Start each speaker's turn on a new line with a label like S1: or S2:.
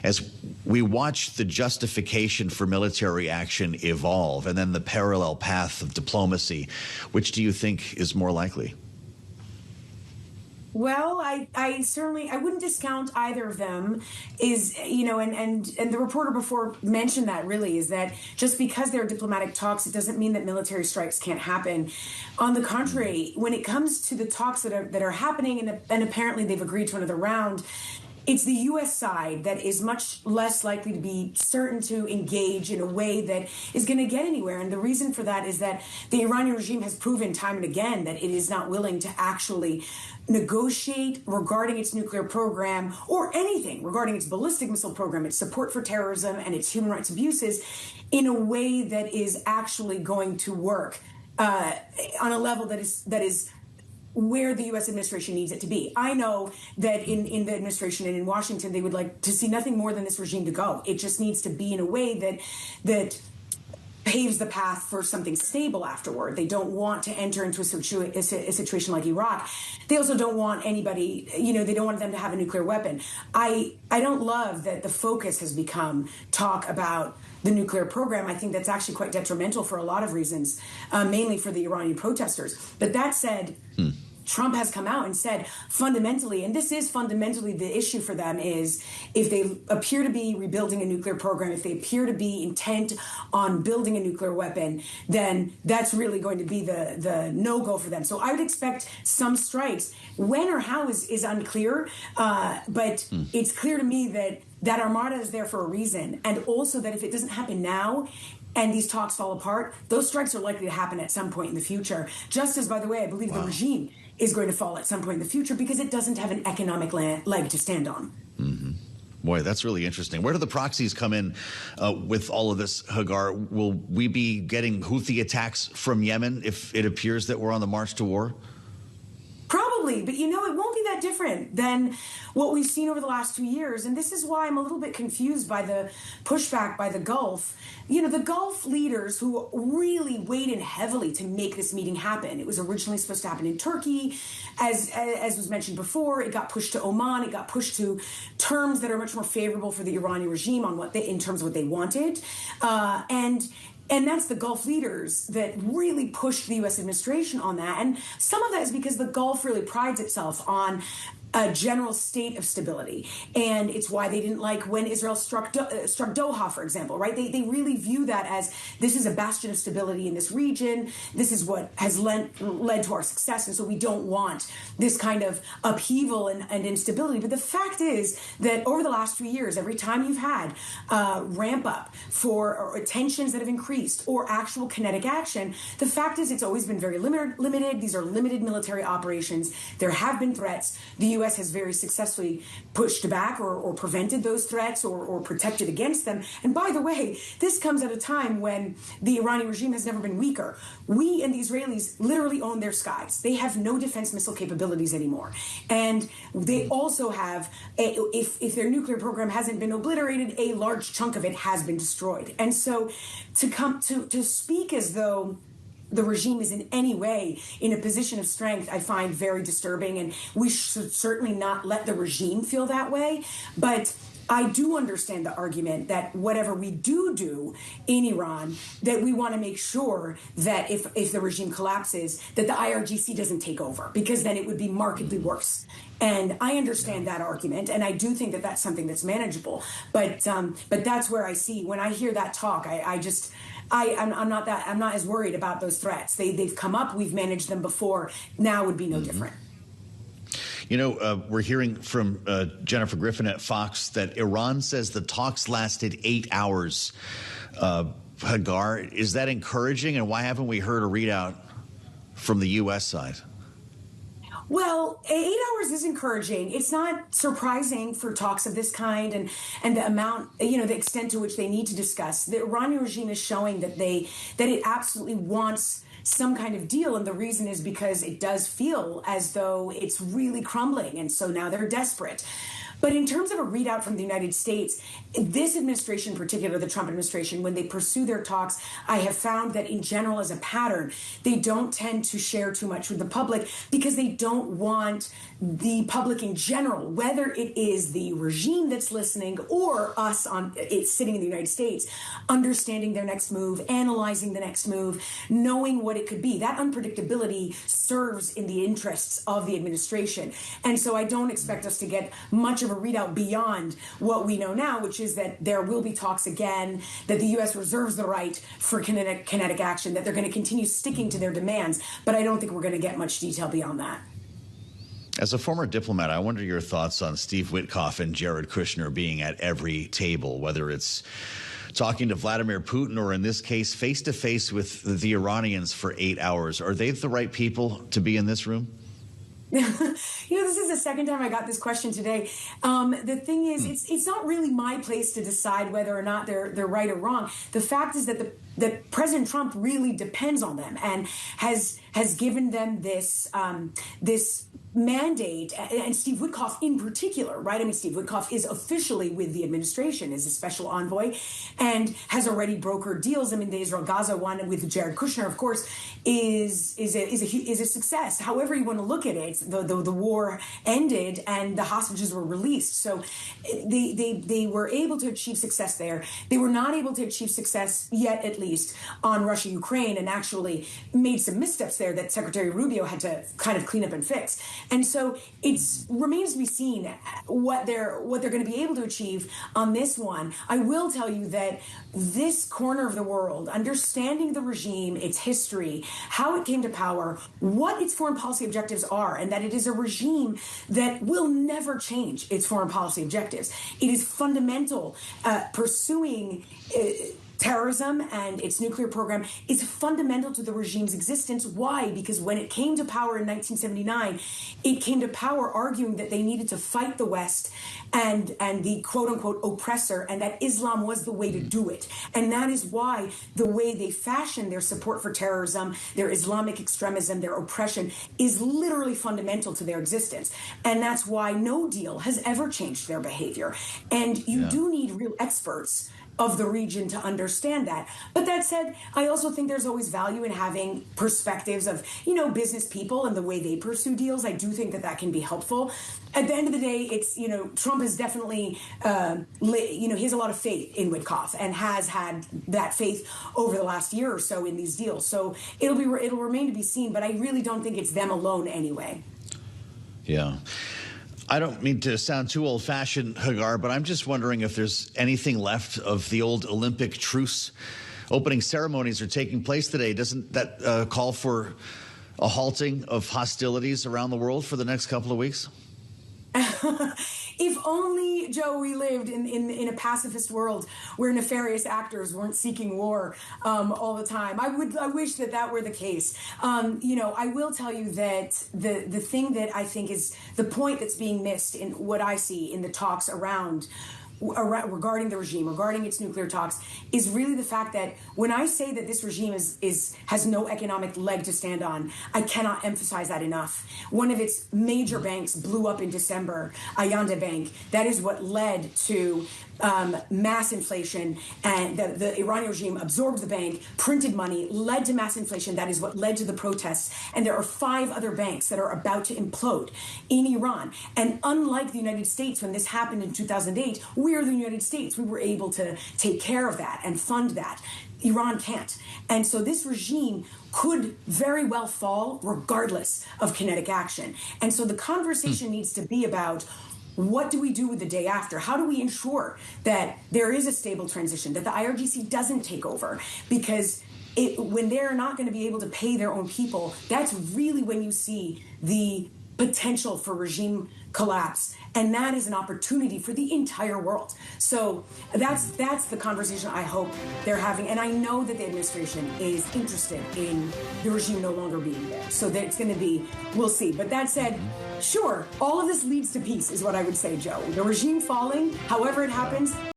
S1: As we watch the justification for military action evolve and then the parallel path of diplomacy, which do you think is more likely?
S2: Well, I certainly wouldn't discount either of them. Is, you know, and the reporter before mentioned that, really, is that just because there are diplomatic talks, it doesn't mean that military strikes can't happen. On the contrary, when it comes to the talks that are happening, and apparently they've agreed to another round, it's the U.S. side that is much less likely to be certain to engage in a way that is going to get anywhere. And the reason for that is that the Iranian regime has proven time and again that it is not willing to actually negotiate regarding its nuclear program or anything regarding its ballistic missile program, its support for terrorism, and its human rights abuses in a way that is actually going to work on a level that is where the U.S. administration needs it to be. I know that in the administration and in Washington, they would like to see nothing more than this regime to go. It just needs to be in a way that paves the path for something stable afterward. They don't want to enter into a situation like Iraq. They also don't want anybody, you know, they don't want them to have a nuclear weapon. I don't love that the focus has become talk about the nuclear program. I think that's actually quite detrimental for a lot of reasons, mainly for the Iranian protesters. But that said, Trump has come out and said fundamentally, and this is fundamentally the issue for them, is if they appear to be rebuilding a nuclear program, if they appear to be intent on building a nuclear weapon, then that's really going to be the no-go for them. So I would expect some strikes. When or how is unclear, but it's clear to me that Armada is there for a reason, and also that if it doesn't happen now, and these talks fall apart, those strikes are likely to happen at some point in the future. Just as, by the way, I believe the regime is going to fall at some point in the future because it doesn't have an economic leg to stand on.
S1: Mm-hmm. Boy, that's really interesting. Where do the proxies come in with all of this, Hagar? Will we be getting Houthi attacks from Yemen if it appears that we're on the march to war?
S2: Probably, but you know, it won't be that different than what we've seen over the last 2 years. And this is why I'm a little bit confused by the pushback by the Gulf. You know, the Gulf leaders who really weighed in heavily to make this meeting happen. It was originally supposed to happen in Turkey. As was mentioned before, it got pushed to Oman. It got pushed to terms that are much more favorable for the Iranian regime in terms of what they wanted. And that's the Gulf leaders that really pushed the U.S. administration on that. And some of that is because the Gulf really prides itself on a general state of stability. And it's why they didn't like when Israel struck Doha, for example, right? They really view that as this is a bastion of stability in this region. This is what has led to our success. And so we don't want this kind of upheaval and instability. But the fact is that over the last 3 years, every time you've had ramp up or tensions that have increased or actual kinetic action, the fact is it's always been very limited. These are limited military operations. There have been threats. The U.S. has very successfully pushed back or prevented those threats or protected against them. And by the way, this comes at a time when the Iranian regime has never been weaker. We and the Israelis literally own their skies. They have no defense missile capabilities anymore. And they also have, if their nuclear program hasn't been obliterated, a large chunk of it has been destroyed. And so to speak as though the regime is in any way in a position of strength, I find very disturbing, and we should certainly not let the regime feel that way. But I do understand the argument that whatever we do in Iran, that we want to make sure that if the regime collapses, that the IRGC doesn't take over, because then it would be markedly worse. And I understand that argument, and I do think that that's something that's manageable. But that's where I see, when I hear that talk, I'm not as worried about those threats. They've come up. We've managed them before. Now would be no different.
S1: You know, we're hearing from Jennifer Griffin at Fox that Iran says the talks lasted 8 hours. Hagar, is that encouraging? And why haven't we heard a readout from the U.S. side?
S2: Well, 8 hours is encouraging. It's not surprising for talks of this kind and the amount, the extent to which they need to discuss. The Iranian regime is showing that it absolutely wants some kind of deal. And the reason is because it does feel as though it's really crumbling. And so now they're desperate. But in terms of a readout from the United States, this administration in particular, the Trump administration, when they pursue their talks, I have found that in general as a pattern, they don't tend to share too much with the public because they don't want the public in general, whether it is the regime that's listening or us sitting in the United States, understanding their next move, analyzing the next move, knowing what it could be. That unpredictability serves in the interests of the administration. And so I don't expect us to get much of a readout beyond what we know now, which is that there will be talks again, that the U.S. reserves the right for kinetic action, that they're going to continue sticking to their demands. But I don't think we're going to get much detail beyond that.
S1: As a former diplomat, I wonder your thoughts on Steve Witkoff and Jared Kushner being at every table, whether it's talking to Vladimir Putin or, in this case, face-to-face with the Iranians for 8 hours. Are they the right people to be in this room?
S2: This is the second time I got this question today. The thing is, it's not really my place to decide whether or not they're right or wrong. The fact is that President Trump really depends on them and has given them this mandate, and Steve Witkoff in particular, right? I mean, Steve Witkoff is officially with the administration as a special envoy and has already brokered deals. I mean, the Israel-Gaza one with Jared Kushner, of course, is a success. However you want to look at it, the war ended and the hostages were released. So they were able to achieve success there. They were not able to achieve success yet, at least, on Russia-Ukraine, and actually made some missteps there that Secretary Rubio had to kind of clean up and fix. And so it remains to be seen what they're going to be able to achieve on this one. I will tell you that this corner of the world, understanding the regime, its history, how it came to power, what its foreign policy objectives are, and that it is a regime that will never change its foreign policy objectives. It is fundamental. Pursuing terrorism and its nuclear program is fundamental to the regime's existence. Why? Because when it came to power in 1979, it came to power arguing that they needed to fight the West and the quote-unquote oppressor, and that Islam was the way to do it. And that is why the way they fashion their support for terrorism, their Islamic extremism, their oppression is literally fundamental to their existence. And that's why no deal has ever changed their behavior. And you do need real experts of the region to understand that. But that said, I also think there's always value in having perspectives of, business people and the way they pursue deals. I do think that can be helpful. At the end of the day, it's, Trump is definitely, he has a lot of faith in Witkoff and has had that faith over the last year or so in these deals. So it'll remain to be seen, but I really don't think it's them alone anyway.
S1: Yeah. I don't mean to sound too old-fashioned, Hagar, but I'm just wondering if there's anything left of the old Olympic truce. Opening ceremonies are taking place today. Doesn't that call for a halting of hostilities around the world for the next couple of weeks?
S2: If only, Joe, we lived in a pacifist world where nefarious actors weren't seeking war all the time. I wish that were the case. I will tell you that the thing that I think is the point that's being missed in what I see in the talks regarding the regime, regarding its nuclear talks, is really the fact that when I say that this regime has no economic leg to stand on, I cannot emphasize that enough. One of its major banks blew up in December, Ayanda Bank. That is what led to mass inflation, and the Iranian regime absorbed the bank, printed money, led to mass inflation. That is what led to the protests. And there are 5 other banks that are about to implode in Iran. And unlike the United States, when this happened in 2008, we are the United States. We were able to take care of that and fund that. Iran can't. And so this regime could very well fall regardless of kinetic action. And so the conversation needs to be about, what do we do with the day after? How do we ensure that there is a stable transition, that the IRGC doesn't take over? Because when they're not going to be able to pay their own people, that's really when you see the potential for regime collapse. And that is an opportunity for the entire world. So that's the conversation I hope they're having. And I know that the administration is interested in the regime no longer being there. So that it's going to be, we'll see. But that said, sure, all of this leads to peace is what I would say, Joe. The regime falling, however it happens,